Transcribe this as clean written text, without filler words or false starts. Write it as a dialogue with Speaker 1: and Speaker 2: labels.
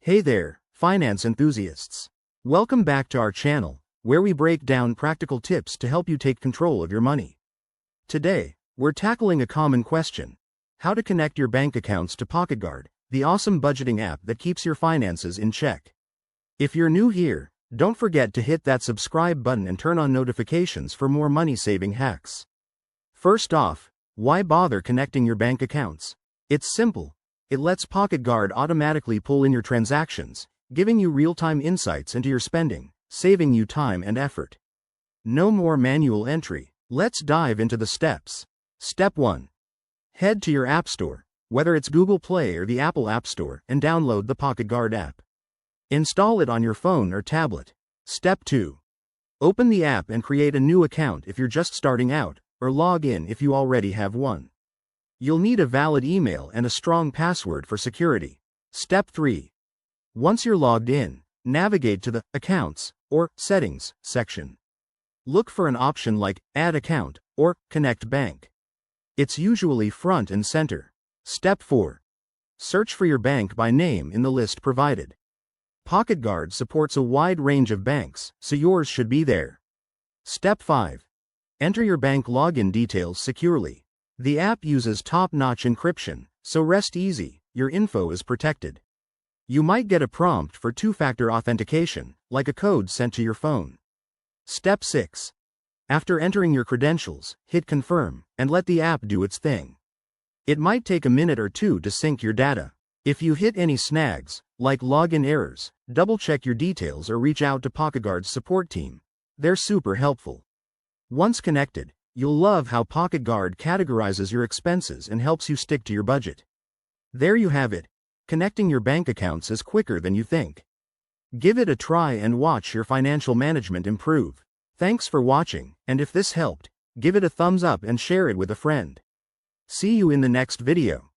Speaker 1: Hey there, finance enthusiasts. Welcome back to our channel, where we break down practical tips to help you take control of your money. Today, we're tackling a common question: how to connect your bank accounts to Pocketguard, the awesome budgeting app that keeps your finances in check. If you're new here, don't forget to hit that subscribe button and turn on notifications for more money-saving hacks. First off, why bother connecting your bank accounts? It's simple. It lets Pocketguard automatically pull in your transactions, giving you real-time insights into your spending, saving you time and effort. No more manual entry. Let's dive into the steps. Step 1. Head to your App Store, whether it's Google Play or the Apple App Store, and download the Pocketguard app. Install it on your phone or tablet. Step 2. Open the app and create a new account if you're just starting out, or log in if you already have one. You'll need a valid email and a strong password for security. Step 3. Once you're logged in, navigate to the Accounts or Settings section. Look for an option like Add Account or Connect Bank. It's usually front and center. Step 4. Search for your bank by name in the list provided. Pocketguard supports a wide range of banks, so yours should be there. Step 5. Enter your bank login details securely. The app uses top-notch encryption, so rest easy, your info is protected. You might get a prompt for two-factor authentication, like a code sent to your phone. Step 6. After entering your credentials, hit Confirm, and let the app do its thing. It might take a minute or two to sync your data. If you hit any snags, like login errors, double-check your details or reach out to Pocketguard's support team. They're super helpful. Once connected, you'll love how Pocketguard categorizes your expenses and helps you stick to your budget. There you have it. Connecting your bank accounts is quicker than you think. Give it a try and watch your financial management improve. Thanks for watching, and if this helped, give it a thumbs up and share it with a friend. See you in the next video.